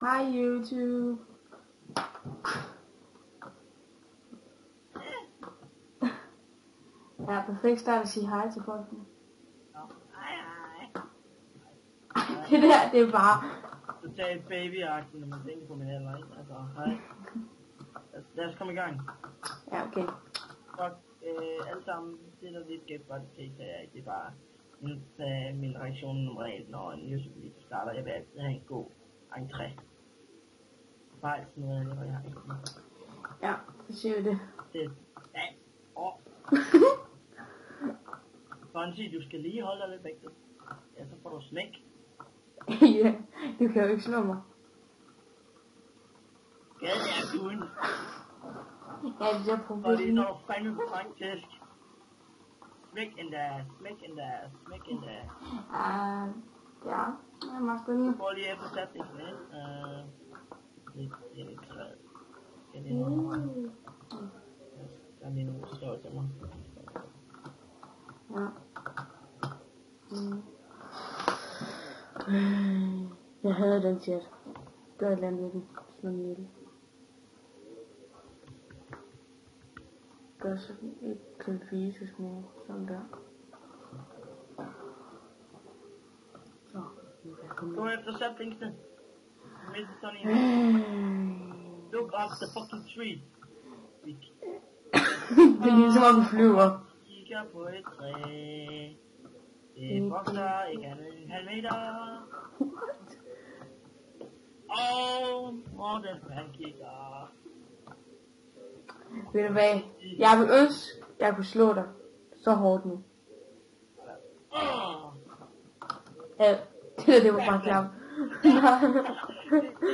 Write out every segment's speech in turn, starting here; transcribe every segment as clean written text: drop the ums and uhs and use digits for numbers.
Hej YouTube. Ja, perfekt start at sige hej til folk. Hej. Det der, det er bare... Totalt babyagtigt, når man tænker på min alder, ikke? Altså, hej. Lad os komme i gang. Ja, okay. Fuck, alle sammen, det der lidt skæft godt til, det er bare min reaktion normalt, når en YouTube-video starter. Jeg vil altid have en god entré. Bare altid noget, hvor jeg har ikke. Ja, så siger vi det. Det Fonzie, du skal lige holde dig lidt væk. Ja, så får du smæk. Ja, du kan jo ikke slå mig. Ja, det er uden. Ja, det er Og problemet. det er så fandme på faktisk. Smæk endda, smæk endda, smæk endda. Ja, det er meget spændende. Prøv lige efter sat det sådan lidt. Det er lidt svært. Skal det noget? Der er min ord, står til mig. Ja. Jeg havde den chat. Gør et eller andet med den. Slå den ihjel. Gør sådan et konfises mor. Sådan der. Så, nu kan jeg komme Gå ind. efter sætningsene. Midt sådan en. Look up the fucking tree. Det er ligesom om vi flyver. Kigger på et træ. Det vokser ikke andet end en halv meter. Og Morten han kigger. Ved du hvad? Jeg vil ønske, jeg kunne slå dig så hårdt nu. Ja, det var bare klart. Det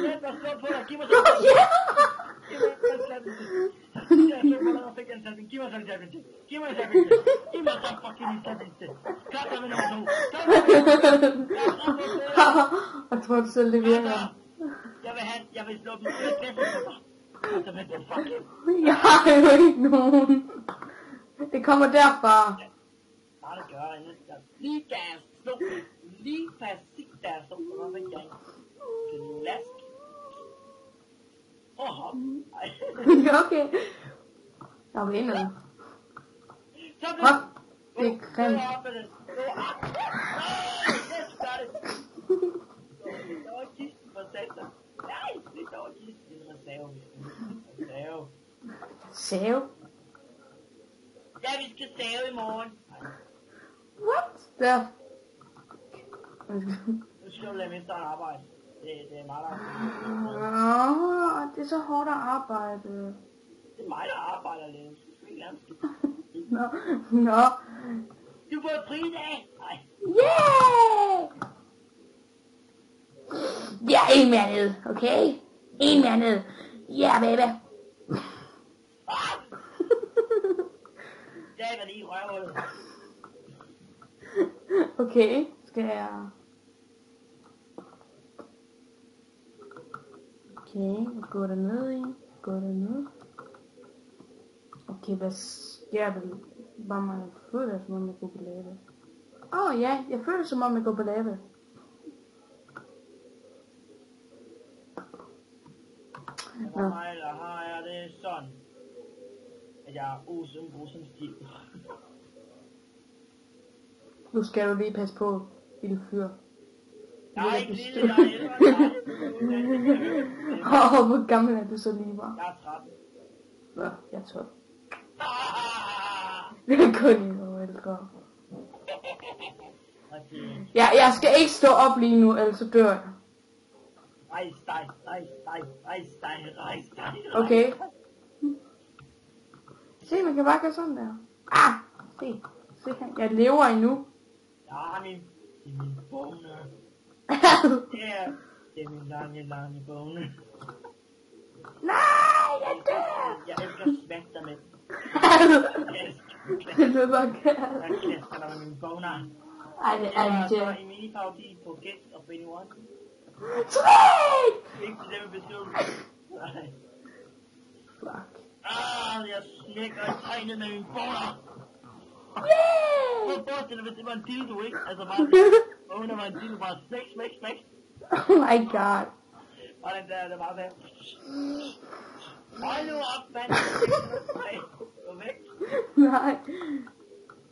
hjælper at slå på dig. Giv mig så. Giv mig så slatten til. Giv mig så en slatten til. Giv mig så en slatten til. Giv mig så fucking en slatten til. Klap dig med nummer 2. Jeg tror du selv det virker. Jeg vil slå dem ud af kæften på dig. Altså med den fucking. Jeg har jo ikke nogen. Det kommer derfra. Bare det gør det. Lige gas. Slå. Lige præcis der. Så kommer man igen. Glask. Hop. Okay. Der var endnu. Hop. Det er grimt. Det var kisten for satan. Nej, det var kisten i en reserve. Save? Ja, vi skal save i morgen. What? Der. Nu skal du lade mesteren arbejde. Det er mig, Det er så hårdt at arbejde. Det er mig, der arbejder lidt. Du skal ikke lade Nå. Du får et fridag. Nej. Yeah! Ja, en mere ned, okay? En mere ned. Yeah, baby. Det er lige i røvhullet. Okay, skal jeg... Okay, jeg går derned i. Okay, hvad sker der? Bare mig føler som om jeg går på lave. Ja, jeg føler som om jeg går på lave. For mig, der har jeg det sådan, at jeg er usum stil. Nu skal du lige passe på, lille fyr. Jeg er ikke lille, jeg er ældre. Hvor gammel er du så lige var? Jeg er 13. Nå, jeg er 12. Det er kun en år ældre. Jeg skal ikke stå op lige nu, ellers så dør jeg. Rejs dig. Okay. Se, man kan bare gøre sådan der. Se her. Jeg lever endnu. Ja, min bone. Det er min lange bone. Nej, jeg dør. Jeg elsker at svække dig med. Det er bare Jeg klasker dig med min boner. Ej, det er det. Så en mini-parodi på Get of Anyone. Sweet! Ikke til dem besøg. Nej. Fuck. Jeg smækker i tegnet med min boner. Yay! Prøv at forestille dig, hvis det var en dildo, ikke? Altså bare, boner var en dildo, bare smæk. Oh my god. Og den der, der bare sagde... Hold nu op, mand! Gå væk! Nej.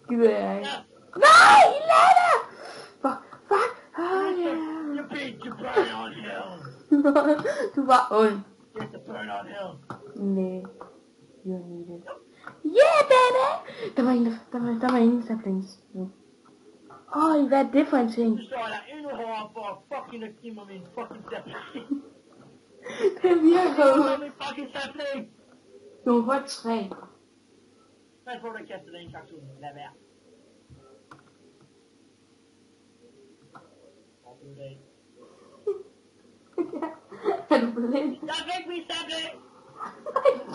Gider jeg ikke. Nej, Lana! Fuck. You beat to burn on hell! Du var ond. Get the burn on hell! Nej. You need it. Yeah, baby! Der var ingen saplings nu. Øj, hvad er det for en ting? Nu står der endnu hårdere for at fucking at give mig min fucking sapling. Det virker Give jo. mig min fucking sapling! Du må få et træ. Pas på, at kaste den slags ud. Lad være. Er du blind? Jeg fik min sapling!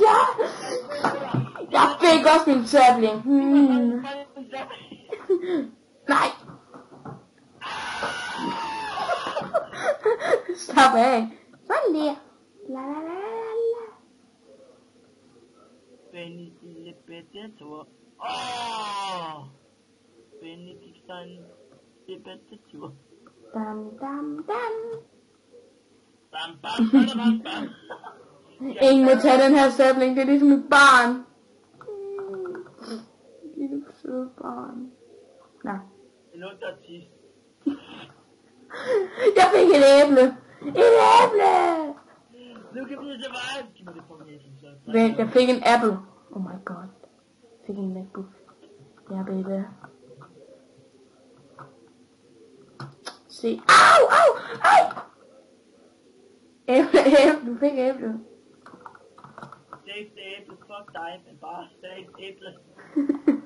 Ja! Jeg fik også min sabling. Nej! Slap af. Sådan der. La la la la la. Benny lille bitte tur. Benediktsson lille bitte tur. Dam dam dam. Bam bam bam bam. Ingen må tage den her sabling. Det er ligesom et barn. Lille søde barn. Nej. Det lugter af tis. Jeg fik et æble. Et æble! Nu kan vi så meget. Giv mig det for mig, så. Vent, jeg fik en apple. Oh my god. Jeg fik en MacBook. Ja, baby. Se. Au! Ej! Æble. Du fik æble. Save det æble. Fuck dig, men bare save æble.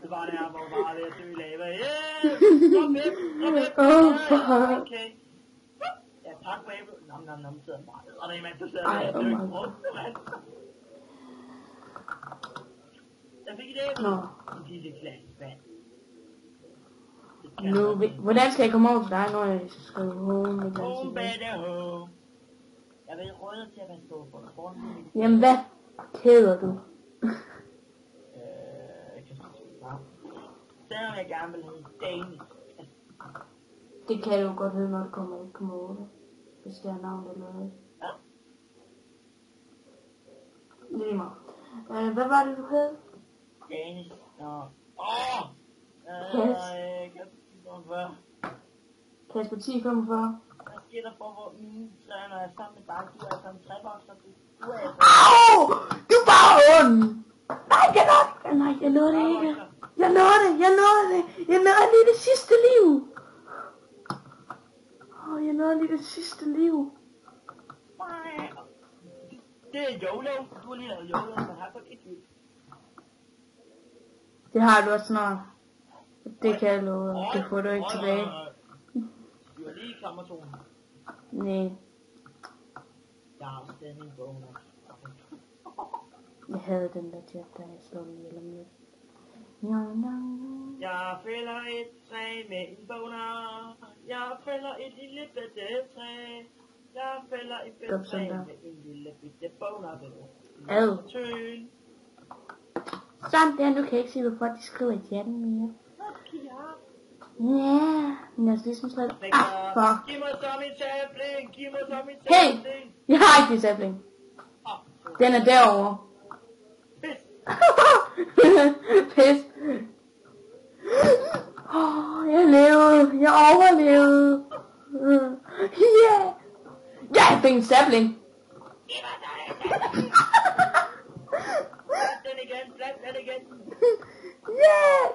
Det var det her, hvor bare ved at dø i lava. Kom væk. Okay. Ja, tak for æble. Nom, sidder bare. Og der er en mand, der sidder der og dø rundt. Jeg fik et æble. I disse glas vand. Nu, hvordan skal jeg komme over til dig, når jeg skriver home? Home, baby, home. Jeg vil råde til at passe på for dig. Jamen, hvad kæder du? Jeg kan selvom jeg gerne vil have Danish. Det kan du godt høre, når du kommer ud på måle. Hvis det er navn eller noget. Ja. Lige meget. Hvad var det, du hed? Danish. Nå. Kasper 1045. Hvad sker der for, hvor mine træer, når jeg er sammen med dig? Du er altså en træbokser. Du er altså... Au! Du er bare ond! Nej, jeg nåede det ikke. Jeg nåede lige det sidste liv. Jeg nåede lige det sidste liv. Det er YOLO. Du har lige lavet YOLO, man har kun et liv. Det har du også snart. Det kan jeg love. Det får du ikke tilbage. Du har lige klammertonen. Nej. Jeg har stemning bogen. Jeg havde den der chat, da jeg slog den ihjel om lidt. Jeg fælder et træ med en boner. Jeg fælder et lille bitte træ. Jeg fælder et bitte træ med en lille bitte boner. Ad. Tøn. Sådan der, du kan ikke se, hvorfor de skriver i chatten mere. Ja, men jeg synes ligesom slet... fuck. Giv mig så min sabling. Hey, jeg har ikke din sabling. Den er derovre. Pis. Pis. Jeg levede. Jeg overlevede. Yeah. Jeg fik en sabling. Giv mig så en sabling. Plat den igen. Yeah.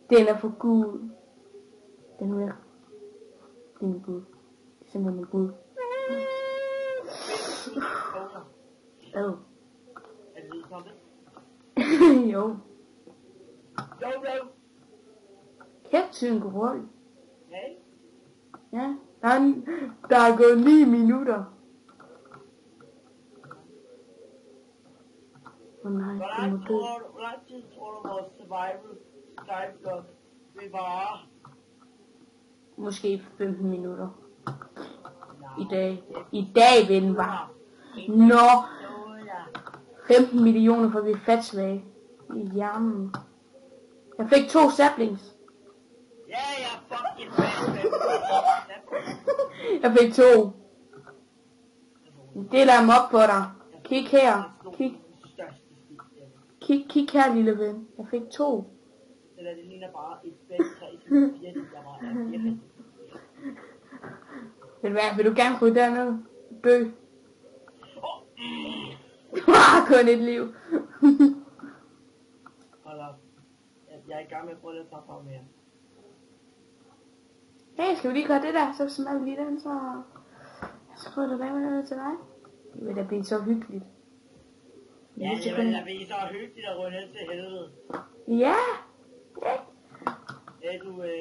Den er for gud. Den er min gud. Det er simpelthen min gud. Ad. Er det lige kommet? Jo. Jo. Kæft, syng roll. Hey. Ja. Der er gået 9 minutter. Nej, Hvor lang tid tror du vores survival Skype-blog vil vare? Måske 15 minutter. I dag vil den vare. Nå. 15 millioner, for vi er fatsvage i hjernen. Jeg fik 2 saplings. Ja, jeg fucking fat. Jeg fik 2. Det der op på dig. Kig her. Kig her, lille ven. Jeg fik 2. Eller det ligner bare et spænd 3-4, der bare er virkelig. Vil du gerne ryge derned? Dø. Du har kun et liv. Hold op. Jeg er i gang med at prøve lidt farfar mere. Hey, skal vi lige gøre det der? Så smager vi lige den, så får du damen ned til dig. Det vil da blive så hyggeligt. Ja, det vil da blive så hyggeligt at ryge ned til helvede. Ja. Ja. Hey du, hvad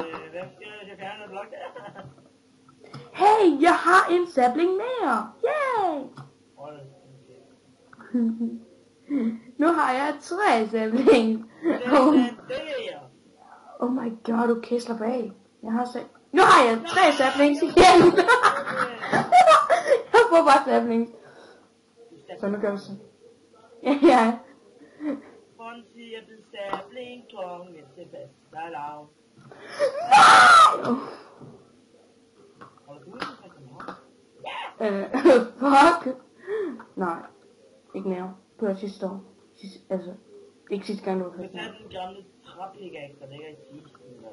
skal jeg fjerne noget blok der? Hey, jeg har en sabling mere. Yay! Nu har jeg 3 sabling. Oh my god, okay, slap af. Nu har jeg 3 saplings igen. Jeg får bare saplings. Så nu gør vi sådan. Ja. Fonzie er blevet sabling, kongen til fast. Der er lav. No! Holder du ikke rigtig meget? Fuck. Nej. Ikke mere. Det var sidste år. Altså, ikke sidste gang, du var fast. Du tager den gamle træpikak, der ligger i kisten, eller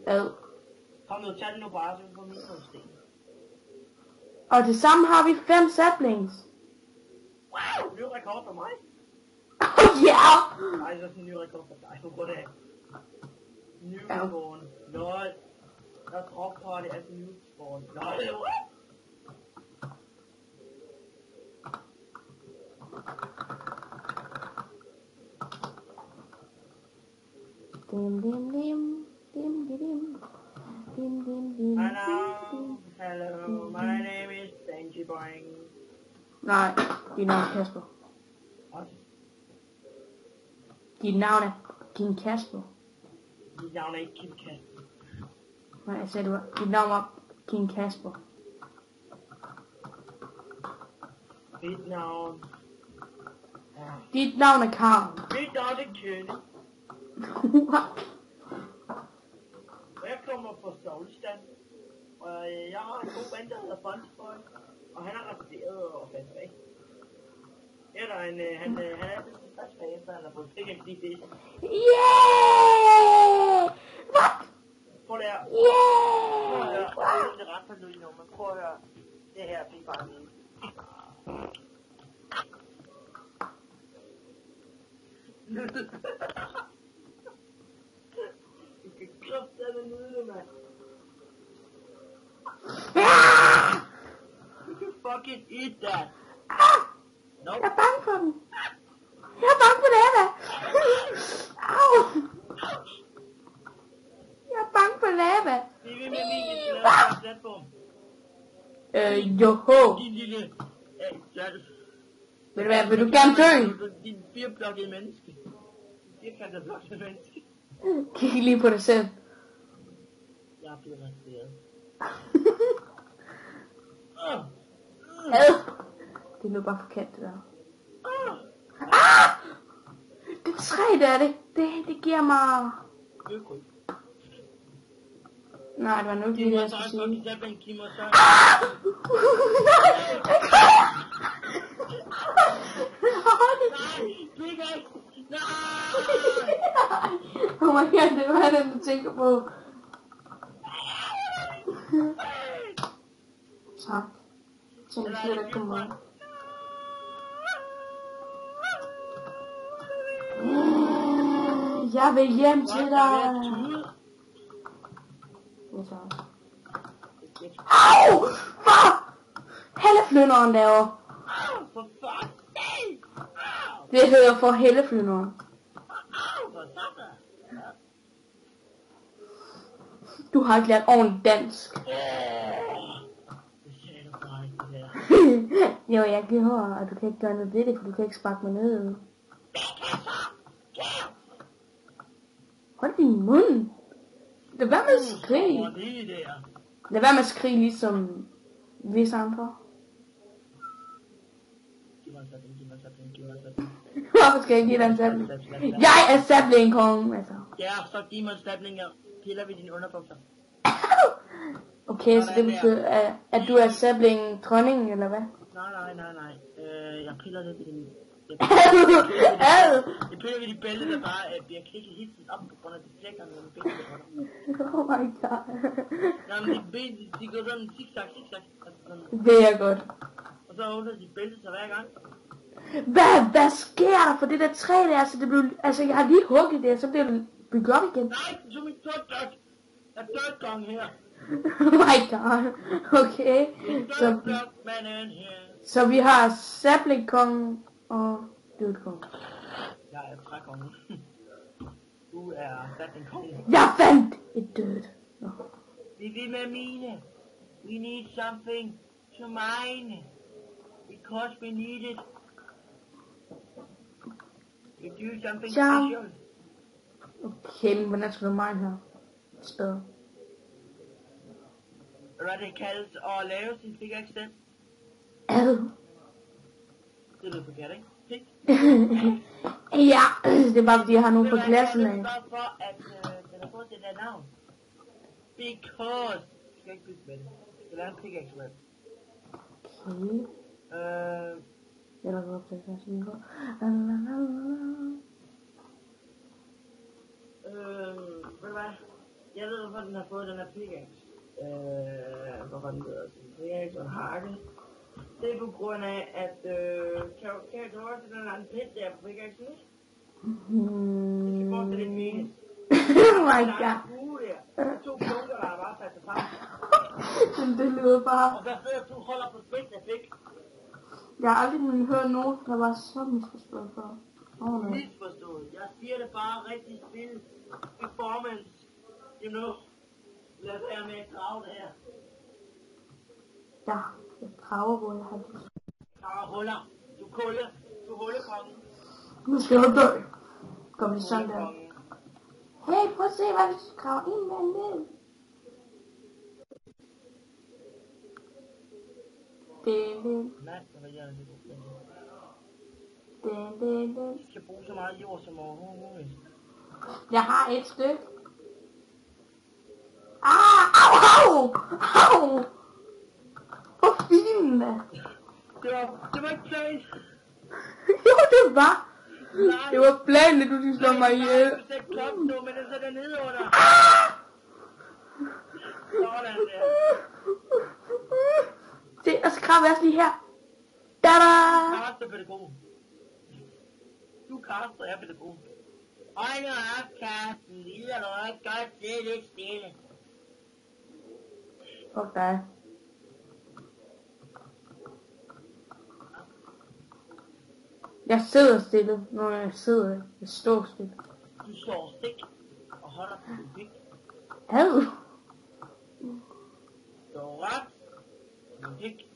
hvad? Ad. Kom nu, tag den nu bare, så vi får mikrosten. Og det samme har vi 5 saplings. Wow, ny rekord for mig. Ja! Nej, så er det en ny rekord for dig. Hvor det er. Newborn. Lol. Der er drop på det, altså newborn. Lol. Dim dim dim. Dim dim dim. Dim dim dim. Hello, my name is Benji Boing. Nej, dit navn er Kasper. What? Dit navn er Kim Kasper. Dit navn er ikke Kim Kasper. Nej, jeg sagde, dit navn var Kim Kasper. Dit navn. Dit navn er Karl. Mit navn er Kønne. Jeg kommer fra Solstand. Og jeg har en god ven, der hedder Bonsboy. Og han har rapporteret og fandt væk. Her er der en, han er altid tilfreds bagefter, han har fået sikkert lige det. Yeah! What? Prøv at høre. Yeah! Prøv at høre. Det er egentlig ret for nu, men prøv at høre. Det her bliver bare lige. Du kan kraftedeme nyde det, mand. You can fucking eat that. Nope. Jeg er bange for den. Jeg er bange for det her. Au. Jeg er bange for lava. Det er ved med lige at lave en platform. Joho. Din lille... Ved du hvad, vil du gerne dø? Din fireblokkede menneske. Din firkantede blokkede menneske. Kig lige på dig selv. Jeg er blevet resteret. Ad. Det er nu bare forkert, det der. Det er 3, der er det. Det giver mig... Nej, det var nu ikke det, jeg skulle sige. Oh my god, det var den, du tænker på. Tak. Tænk slet ikke på mig. Jeg vil hjem til dig. Au! Fuck! Helleflynderen laver. Det hedder for helleflynderen. Du har ikke lært ordentligt dansk. Jo, jeg gjorde, og du kan ikke gøre noget ved det, for du kan ikke sparke mig ned. Hold din mund. Lad være med at skrige. Lad være med at skrige ligesom visse andre. Hvorfor skal jeg give dig en sabling? Jeg er sablingkongen, altså. Ja, så giv mig en sabling, og piller ved dine underbukser. Okay, så det betyder, at du er sabling dronning, eller hvad? Nej. Jeg piller lidt ved din... Jeg piller ved de bælte, der bare bliver klikket hele tiden op på grund af de flækker med benene på dig. Oh my god. Jamen, de ben, de går sådan zigzag. Det er godt. Og så åbner de bælte sig hver gang. Hvad sker der for det der træ der? Altså, jeg har lige hugget det, og så bliver det bygget op igen. Nej, du er min third gang her. Oh my god. Okay. Så vi har sablingkongen og dødkongen. Jeg er trækongen. Du er sablingkongen. Jeg fandt et død. Vi vil med mine. We need something to mine. Because we need it. We do something special. Okay, men hvordan skal du mine her? Spæd. Hvad det kaldes at lave sin pickaxe den? Det lyder forkert, ikke? Pik? Ja, det er bare fordi jeg har nogen på klassen af. Det er for, at den har fået det der navn. Because. Du skal ikke bygge med det. Du skal lave en pickaxe med. Okay. Jeg lader op til at sige noget. Ved du hvad? Jeg ved hvorfor den har fået den her pickaxe. Hvorfor den hedder sådan pickaxe og hakke. Det er på grund af, at kan du også den anden pind der på pickaxen, ikke? Det skal forestille lidt mening. Oh my god. To punkter, der er bare sat til sammen. Men det lyder bare... Og hvad før du holder på spil, jeg fik? Jeg har aldrig hørt nogen, der var så misforstået før. Misforstået. Jeg siger det bare rigtig spil. Performance. You know. Lad være med at grave det her. Ja, jeg graver, hvor jeg har det. Graver huller. Du hullekongen. Nu skal jeg dø. Kom det sådan der. Hey, prøv at se, hvad hvis du graver en mand ned. Vi skal bruge så meget jord som overhovedet muligt. Jeg har et stykke. Au! Hvor fint da. Det var ikke planen. Jo, det var. Nej. Det var planen, at du skulle slå mig ihjel. Du skal kloppen nu, men den sætter ned under. Sådan der. Se, og så krabber jeg lige her. Da-da! Karsten er pædagog. Du Karsten, og jeg er pædagog. Hold nu op, Karsten. Lider du ikke godt? Sidde lidt stille. Fuck dig. Jeg sidder stille, når jeg sidder. Jeg står stille. Du står stik og holder på din pik. Ad. Står ret. Din pik.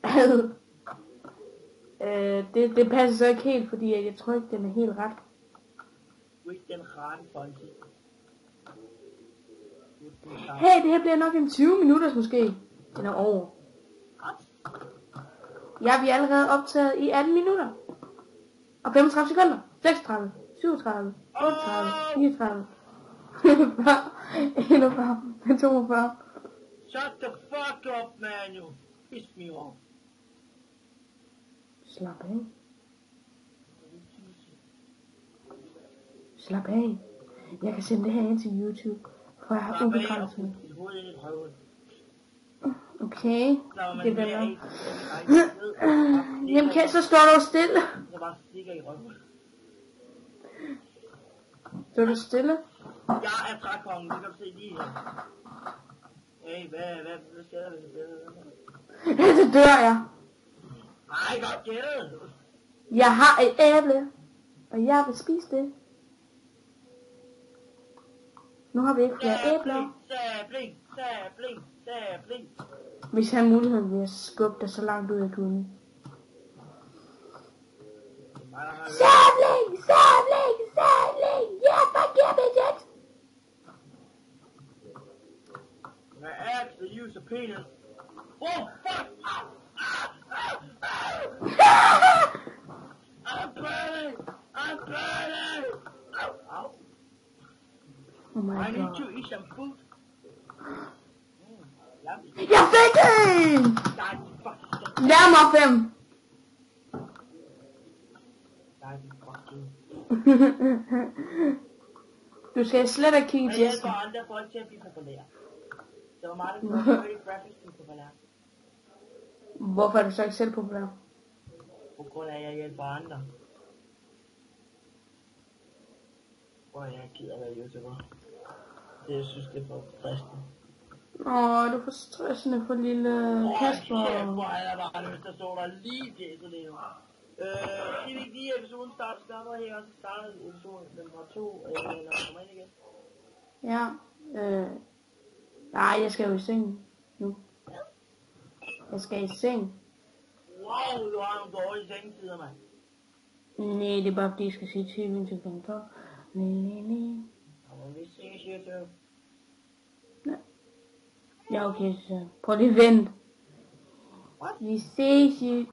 Ad. Det passer så ikke helt, fordi jeg tror ikke, den er helt ret. Du er ikke den rette Fonsi. Hey, det her bliver nok en 20 minutter måske. Den er over. Ja, vi er allerede optaget i 18 minutter. Og 35 sekunder. 36, 37, 38, 39, 41, 41, 42. Shut the fuck up, man, you piss me off. Slap af. Slap af. Jeg kan sende det her ind til YouTube, for jeg har ubegrænset. Okay, det er vel. Jamen, så står du stille. Jeg bare stikker i røven. Så er du stille? Jeg er trækongen, det kan du se lige her. Hey, hvad sker der, hvis jeg bliver Ja, så dør jeg. Nej, godt gældet. Jeg har et æble, og jeg vil spise det. Nu har vi ikke flere æbler. Sabling. Hvis jeg har muligheden, vil jeg skubbe dig så langt ud af kunne. Sabling! Yes, I get it! I actually use a penis. Oh, fuck! I'm burning! Ow. Oh my I need god. to eat some food. Bacon! Nej, fuck. Nærmere 5. Nej, fucking. Du skal slet ikke kigge Jeg til hjælper andre folk til at blive populære. Det var meget godt, at Dirty Graphics blev populær. Hvorfor er du så ikke selv populær? På grund af, at jeg hjælper andre. Og jeg gider at være YouTuber. Det, jeg synes, det er for stressende. Åh, du er for stressende for lille Kasper. Kæft, hvor er der bare lyst, der står der lige pjæset lige nu. Skal vi ikke lige episoden starter her, og så starter episoden nummer 2, eller kommer ind igen? Ja, nej, jeg skal jo i seng nu. Jeg skal i seng. Wow, du har nogle dårlige sengetider, mand. Nej, det er bare fordi, jeg skal se tv til kl. 12. Nej. Jamen, vi ses YouTube. Ja, okay, så prøv lige at vente. What? Vi ses,